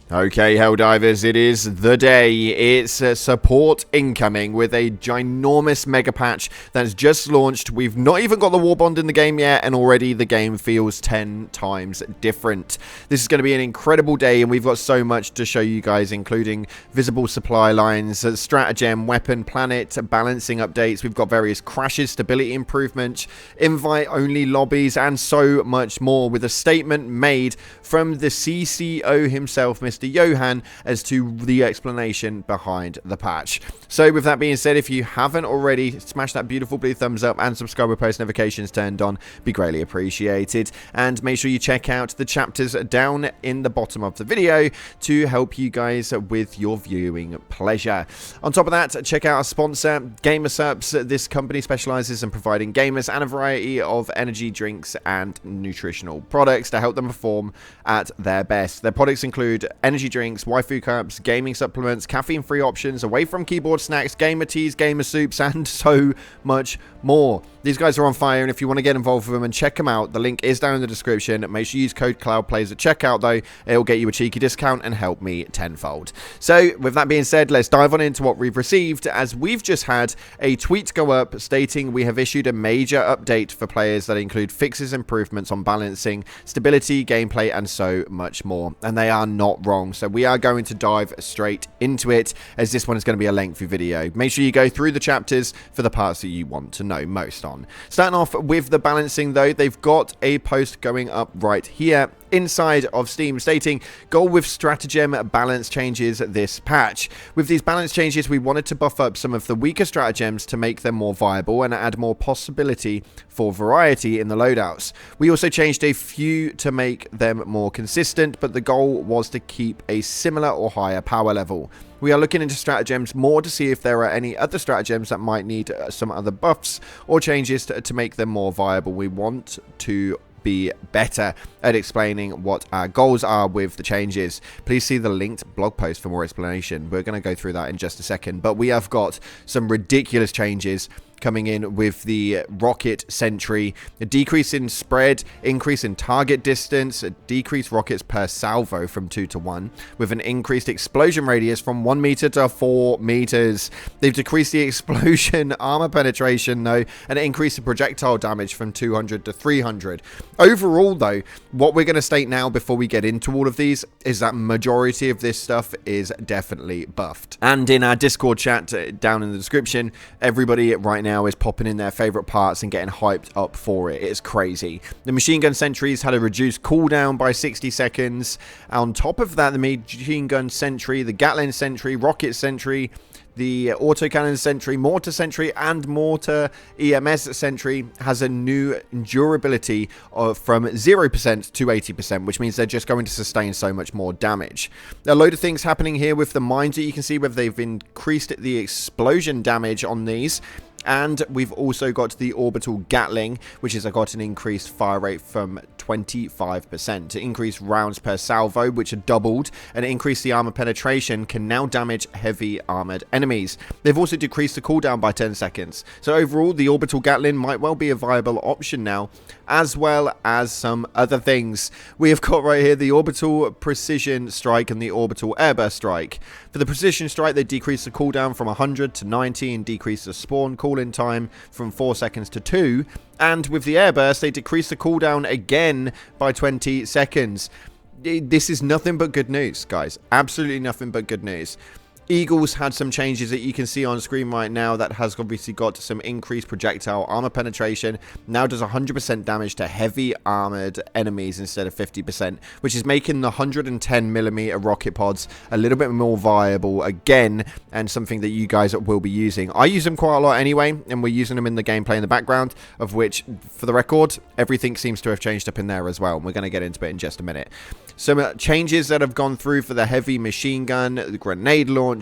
Okay, Helldivers, it is the day. It's support incoming with a ginormous mega patch that's just launched. We've not even got the war bond in the game yet, and already the game feels 10 times different. This is going to be an incredible day, and we've got so much to show you guys, including visible supply lines, stratagem, weapon, planet, balancing updates. We've got various crashes, stability improvements, invite-only lobbies, and so much more, with a statement made from the CCO himself, Mr. Johan, as to the explanation behind the patch. So with that being said, if you haven't already, smash that beautiful blue thumbs up and subscribe with post notifications turned on. Be greatly appreciated. And make sure you check out the chapters down in the bottom of the video to help you guys with your viewing pleasure. On top of that, check out our sponsor, GamerSups. This company specializes in providing gamers and a variety of energy drinks and nutritional products to help them perform at their best. Their products include energy drinks, waifu cups, gaming supplements, caffeine-free options, away from keyboard snacks, gamer teas, gamer soups, and so much more. These guys are on fire, and if you want to get involved with them and check them out, the link is down in the description. Make sure you use code CloudPlays at checkout, though. It'll get you a cheeky discount and help me tenfold. So, with that being said, let's dive on into what we've received, as we've just had a tweet go up stating we have issued a major update for players that include fixes, improvements on balancing, stability, gameplay, and so much more. And they are not wrong, so we are going to dive straight into it, as this one is going to be a lengthy video. Make sure you go through the chapters for the parts that you want to know most on. Starting off with the balancing, though, they've got a post going up right here inside of Steam stating, go with stratagem balance changes this patch. With these balance changes, we wanted to buff up some of the weaker stratagems to make them more viable and add more possibility for variety in the loadouts. We also changed a few to make them more consistent, but the goal was to keep a similar or higher power level. We are looking into stratagems more to see if there are any other stratagems that might need some other buffs or changes to make them more viable. We want to be better at explaining what our goals are with the changes. Please see the linked blog post for more explanation. We're going to go through that in just a second, but we have got some ridiculous changes coming in with the rocket sentry, a decrease in spread, increase in target distance, a decreased rockets per salvo from 2 to 1, with an increased explosion radius from 1 meter to 4 meters. They've decreased the explosion armor penetration, though, and increased the projectile damage from 200 to 300. Overall, though, what we're going to state now before we get into all of these is that majority of this stuff is definitely buffed. And in our Discord chat down in the description, everybody right now is popping in their favorite parts and getting hyped up for it. It's crazy. The machine gun sentries had a reduced cooldown by 60 seconds. On top of that, the machine gun sentry, the Gatling sentry, rocket sentry, the autocannon sentry, mortar sentry, and mortar EMS sentry has a new durability of from 0% to 80%, which means they're just going to sustain so much more damage. A load of things happening here with the mines that you can see, where they've increased the explosion damage on these. And we've also got the orbital Gatling, which has got an increased fire rate from 25%. Increased rounds per salvo, which are doubled, and increased the armor penetration, can now damage heavy armored enemies. They've also decreased the cooldown by 10 seconds. So overall, the orbital Gatling might well be a viable option now, as well as some other things. We have got right here the orbital precision strike and the orbital airburst strike. For the precision strike, they decreased the cooldown from 100 to 90 and decreased the spawn cooling time from 4 seconds to 2. And with the airburst, they decreased the cooldown again by 20 seconds. This is nothing but good news, guys. Absolutely nothing but good news. Eagles had some changes that you can see on screen right now that has obviously got some increased projectile armor penetration. Now does 100% damage to heavy armored enemies instead of 50%, which is making the 110mm rocket pods a little bit more viable again, and something that you guys will be using. I use them quite a lot anyway, and we're using them in the gameplay in the background, of which, for the record, everything seems to have changed up in there as well, and we're going to get into it in just a minute. Some changes that have gone through for the heavy machine gun, the grenade launcher,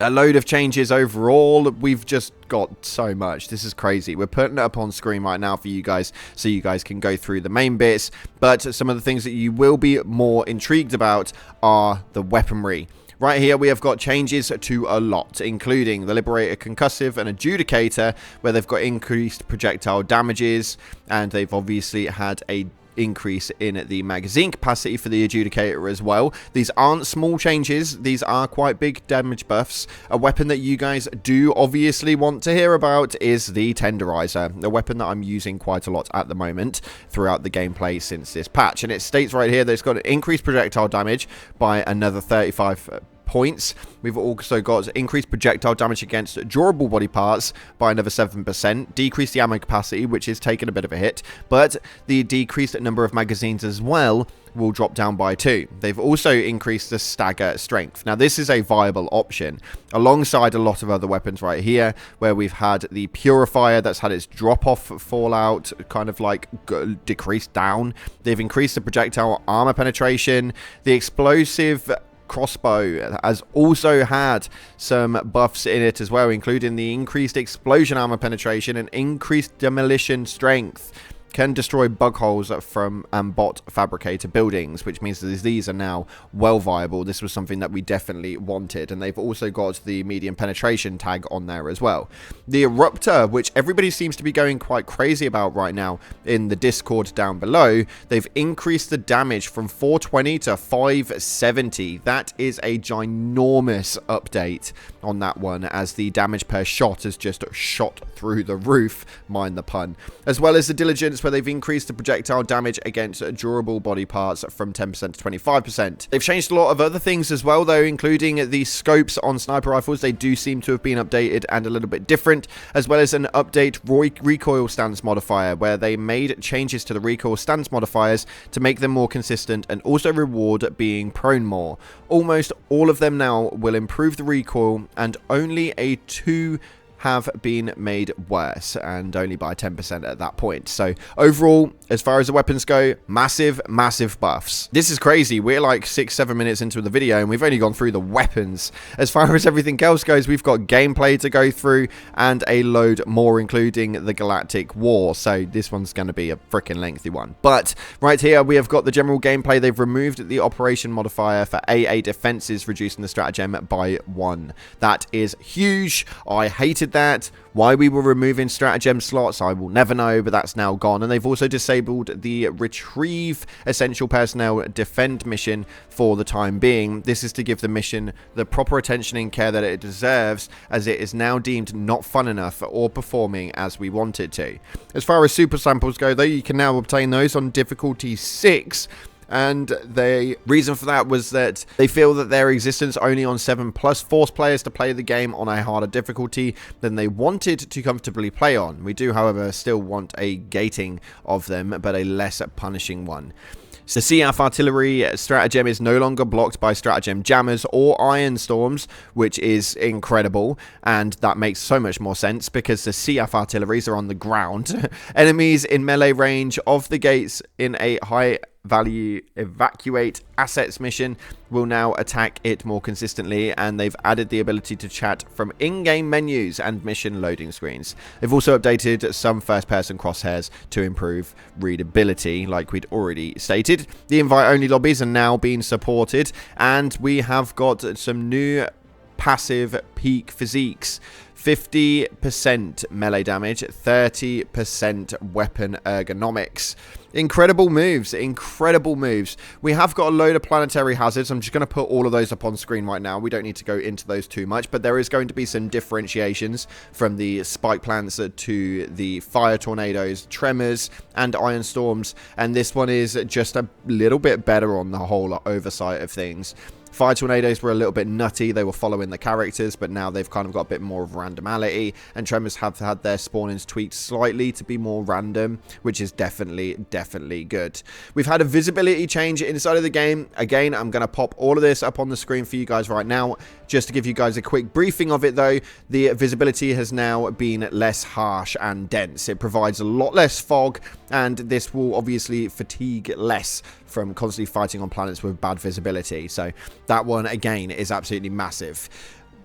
a load of changes overall. We've just got so much. This is crazy. We're putting it up on screen right now for you guys, so you guys can go through the main bits. But some of the things that you will be more intrigued about are the weaponry. Right here we have got changes to a lot, including the Liberator Concussive and Adjudicator, where they've got increased projectile damages, and they've obviously had a increase in the magazine capacity for the Adjudicator as well. These aren't small changes, these are quite big damage buffs. A weapon that you guys do obviously want to hear about is the Tenderizer, a weapon that I'm using quite a lot at the moment throughout the gameplay since this patch. And it states right here that it's got an increased projectile damage by another 35 points. We've also got increased projectile damage against durable body parts by another 7%, decreased the ammo capacity, which is taking a bit of a hit, but the decreased number of magazines as well will drop down by 2. They've also increased the stagger strength. Now this is a viable option alongside a lot of other weapons right here, where we've had the Purifier that's had its drop off fallout kind of like decreased down. They've increased the projectile armor penetration. The explosive crossbow has also had some buffs in it as well, including the increased explosion armor penetration and increased demolition strength. Can destroy bug holes from bot fabricator buildings, which means that these are now well viable. This was something that we definitely wanted, and they've also got the medium penetration tag on there as well. The Eruptor, which everybody seems to be going quite crazy about right now in the Discord down below, they've increased the damage from 420 to 570. That is a ginormous update on that one, as the damage per shot has just shot through the roof, mind the pun, as well as the Diligence, where they've increased the projectile damage against durable body parts from 10% to 25%. They've changed a lot of other things as well, though, including the scopes on sniper rifles. They do seem to have been updated and a little bit different, as well as an update recoil stance modifier, where they made changes to the recoil stance modifiers to make them more consistent and also reward being prone more. Almost all of them now will improve the recoil, and only a 2 have been made worse, and only by 10% at that point. So overall, as far as the weapons go, massive buffs. This is crazy. We're like 6-7 minutes into the video and we've only gone through the weapons. As far as everything else goes, we've got gameplay to go through and a load more, including the Galactic War. So this one's going to be a freaking lengthy one. But right here we have got the general gameplay. They've removed the operation modifier for AA defenses, reducing the stratagem by 1. That is huge. I hated that. Why we were removing stratagem slots, I will never know, but that's now gone. And they've also disabled the retrieve essential personnel defend mission for the time being. This is to give the mission the proper attention and care that it deserves, as it is now deemed not fun enough or performing as we want it to. As far as super samples go, though, you can now obtain those on difficulty 6. And the reason for that was that they feel that their existence only on 7+ forced players to play the game on a harder difficulty than they wanted to comfortably play on. We do, however, still want a gating of them, but a less punishing one. The CF artillery stratagem is no longer blocked by stratagem jammers or iron storms, which is incredible, and that makes so much more sense because the CF artilleries are on the ground. Enemies in melee range of the gates in a high value evacuate assets mission will now attack it more consistently, and they've added the ability to chat from in-game menus and mission loading screens. They've also updated some first-person crosshairs to improve readability, like we'd already stated. The invite-only lobbies are now being supported, and we have got some new passive peak physiques. 50% melee damage, 30% weapon ergonomics. Incredible moves, incredible moves. We have got a load of planetary hazards. I'm just going to put all of those up on screen right now. We don't need to go into those too much, but there is going to be some differentiations from the spike plants to the fire tornadoes, tremors, and iron storms, and this one is just a little bit better on the whole oversight of things. Fire tornadoes were a little bit nutty. They were following the characters, but now they've kind of got a bit more of randomality, and tremors have had their spawnings tweaked slightly to be more random, which is definitely good. We've had a visibility change inside of the game. Again, I'm going to pop all of this up on the screen for you guys right now, just to give you guys a quick briefing of it, though. The visibility has now been less harsh and dense. It provides a lot less fog, and this will obviously fatigue less from constantly fighting on planets with bad visibility. So that one, again, is absolutely massive.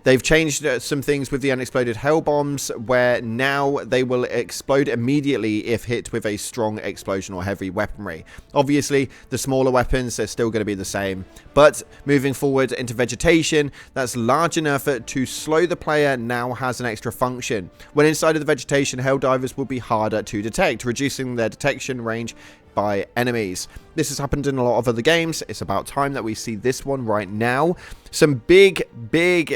They've changed some things with the unexploded hell bombs, where now they will explode immediately if hit with a strong explosion or heavy weaponry. Obviously, the smaller weapons are still going to be the same, but moving forward into vegetation that's large enough to slow the player now has an extra function. When inside of the vegetation, Helldivers will be harder to detect, reducing their detection range by enemies. This has happened in a lot of other games. It's about time that we see this one right now. Some big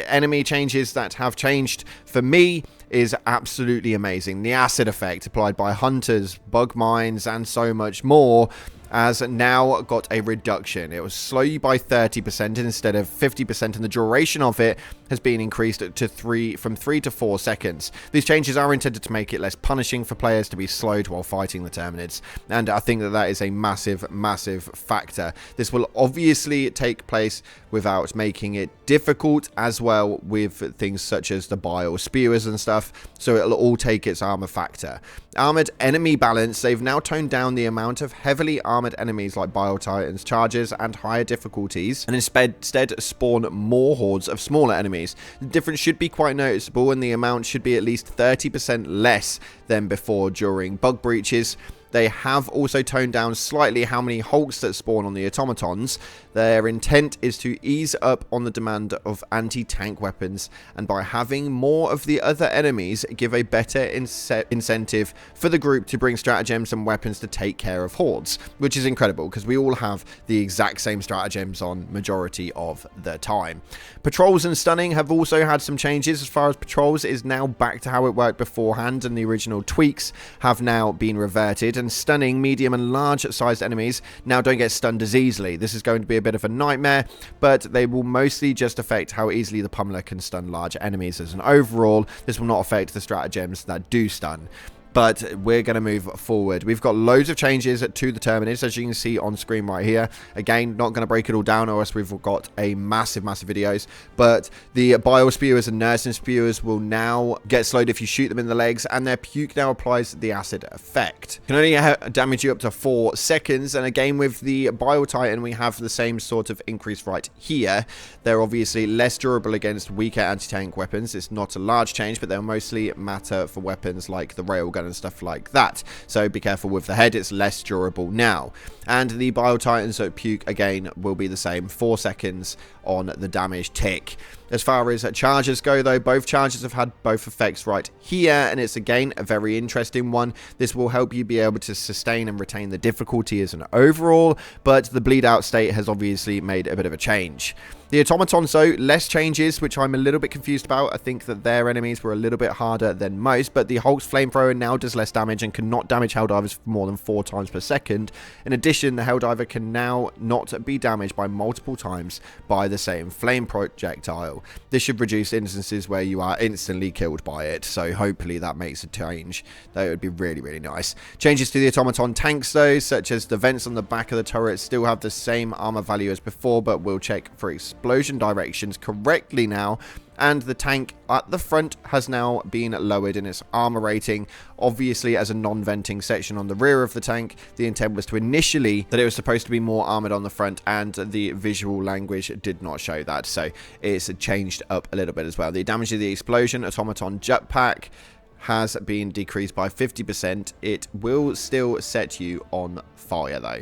enemy changes that have changed for me is absolutely amazing. The acid effect applied by hunters, bug mines, and so much more has now got a reduction. It will slow you by 30% instead of 50%, and the duration of it has been increased to from 3 to 4 seconds. These changes are intended to make it less punishing for players to be slowed while fighting the Terminids, and I think that is a massive factor. This will obviously take place without making it difficult as well, with things such as the bile spewers and stuff, so it'll all take its armor factor. Armored enemy balance, they've now toned down the amount of heavily armored enemies like Bile Titans, charges, and higher difficulties, and instead spawn more hordes of smaller enemies. The difference should be quite noticeable, and the amount should be at least 30% less than before during bug breaches. They have also toned down slightly how many hulks that spawn on the automatons. Their intent is to ease up on the demand of anti-tank weapons, and by having more of the other enemies, give a better incentive for the group to bring stratagems and weapons to take care of hordes, which is incredible because we all have the exact same stratagems on majority of the time. Patrols and stunning have also had some changes. As far as patrols, is now back to how it worked beforehand, and the original tweaks have now been reverted, and stunning medium and large sized enemies now don't get stunned as easily. This is going to be a bit of a nightmare, but they will mostly just affect how easily the pummeler can stun large enemies. As an overall, this will not affect the stratagems that do stun. But we're going to move forward. We've got loads of changes to the Terminids, as you can see on screen right here. Again, not going to break it all down, or else we've got a massive videos. But the bile spewers and nursing spewers will now get slowed if you shoot them in the legs, and their puke now applies the acid effect. Can only damage you up to 4 seconds, and again with the Bile Titan, we have the same sort of increase right here. They're obviously less durable against weaker anti-tank weapons. It's not a large change, but they'll mostly matter for weapons like the railgun and stuff like that, so be careful with the head. It's less durable now. And the Bile Titans at puke again will be the same, 4 seconds on the damage tick. As far as charges go though, both charges have had both effects right here, and it's again a very interesting one. This will help you be able to sustain and retain the difficulty as an overall, but the bleed out state has obviously made a bit of a change. The automatons though, less changes, which I'm a little bit confused about. I think that their enemies were a little bit harder than most, but the Hulk's flamethrower now does less damage and cannot damage Helldivers for more than 4 times per second. In addition, the Helldiver can now not be damaged by multiple times by the same flame projectile. This should reduce instances where you are instantly killed by it, so hopefully that makes a change. That would be really nice. Changes to the automaton tanks though, such as the vents on the back of the turret, still have the same armor value as before, but will check for explosion directions correctly now, and the tank at the front has now been lowered in its armor rating. Obviously, as a non-venting section on the rear of the tank, the intent was to initially that it was supposed to be more armored on the front, and the visual language did not show that, so it's changed up a little bit as well. The damage to the explosion automaton jetpack has been decreased by 50%. It will still set you on fire though.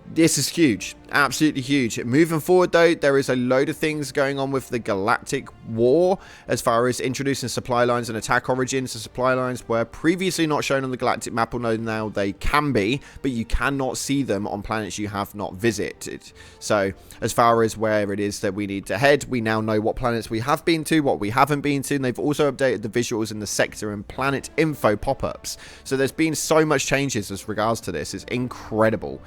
This is huge, absolutely huge. Moving forward though, there is a load of things going on with the Galactic War as far as introducing supply lines and attack origins. The supply lines were previously not shown on the Galactic map, although now they can be, but you cannot see them on planets you have not visited. So as far as where it is that we need to head, we now know what planets we have been to, what we haven't been to, and they've also updated the visuals in the sector and planet info pop-ups. So there's been so much changes as regards to this. It's incredible.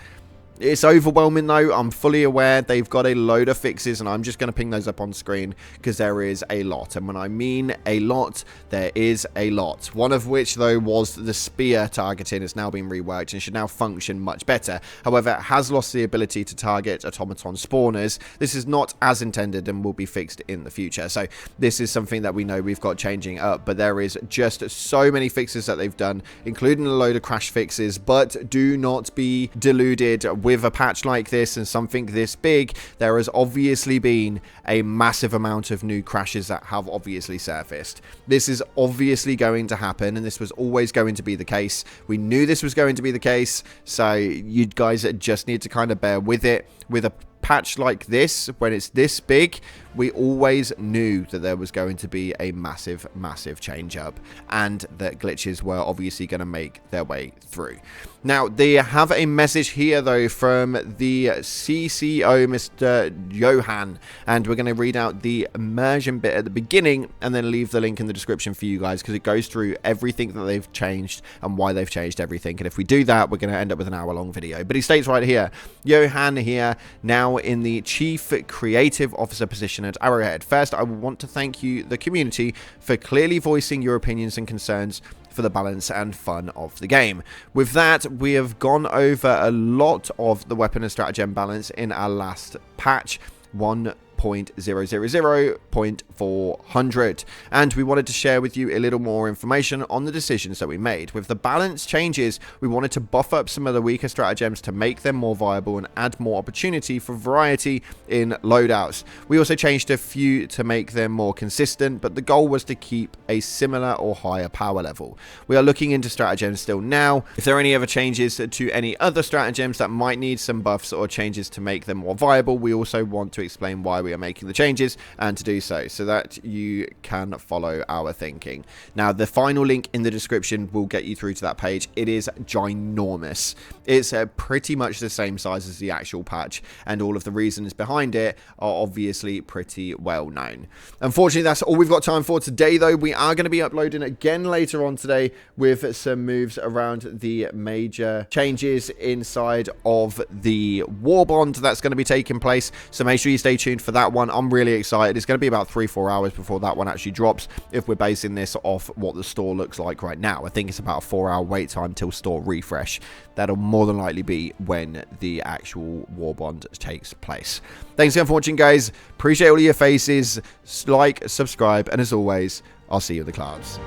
It's overwhelming though. I'm fully aware they've got a load of fixes, and I'm just going to ping those up on screen because there is a lot. And when I mean a lot, there is a lot. One of which though was the spear targeting. It's now been reworked and should now function much better. However, it has lost the ability to target automaton spawners. This is not as intended and will be fixed in the future. So this is something that we know we've got changing up, but there is just so many fixes that they've done, including a load of crash fixes. But do not be deluded with a patch like this and something this big. There has obviously been a massive amount of new crashes that have obviously surfaced. This is obviously going to happen, and this was always going to be the case. We knew this was going to be the case, so you guys just need to kind of bear with it. With a patch like this, when it's this big, we always knew that there was going to be a massive, massive change up, and that glitches were obviously going to make their way through. Now, they have a message here, though, from the CCO, Mr. Johan, and we're going to read out the immersion bit at the beginning and then leave the link in the description for you guys, because it goes through everything that they've changed and why they've changed everything. And if we do that, we're going to end up with an hour-long video. But he states right here, Johan here, now in the Chief Creative Officer position at Arrowhead. First, I want to thank you, the community, for clearly voicing your opinions and concerns for the balance and fun of the game. With that, we have gone over a lot of the weapon and stratagem balance in our last patch, 1.000.400, and we wanted to share with you a little more information on the decisions that we made. With the balance changes, we wanted to buff up some of the weaker stratagems to make them more viable and add more opportunity for variety in loadouts. We also changed a few to make them more consistent, but the goal was to keep a similar or higher power level. We are looking into stratagems still now. If there are any other changes to any other stratagems that might need some buffs or changes to make them more viable, we also want to explain why we are making the changes, and to do so that you can follow our thinking. Now, the final link in the description will get you through to that page. It is ginormous. It's pretty much the same size as the actual patch, and all of the reasons behind it are obviously pretty well known. Unfortunately, that's all we've got time for today, though. We are going to be uploading again later on today with some moves around the major changes inside of the war bond that's going to be taking place, so make sure you stay tuned for that one. I'm really excited. It's going to be about 3-4 hours before that one actually drops, if we're basing this off what the store looks like right now. I think it's about a 4-hour wait time till store refresh. That'll more than likely be when the actual war bond takes place. Thanks again for watching, guys. Appreciate all of your faces. Like, subscribe, and as always, I'll see you in the clouds.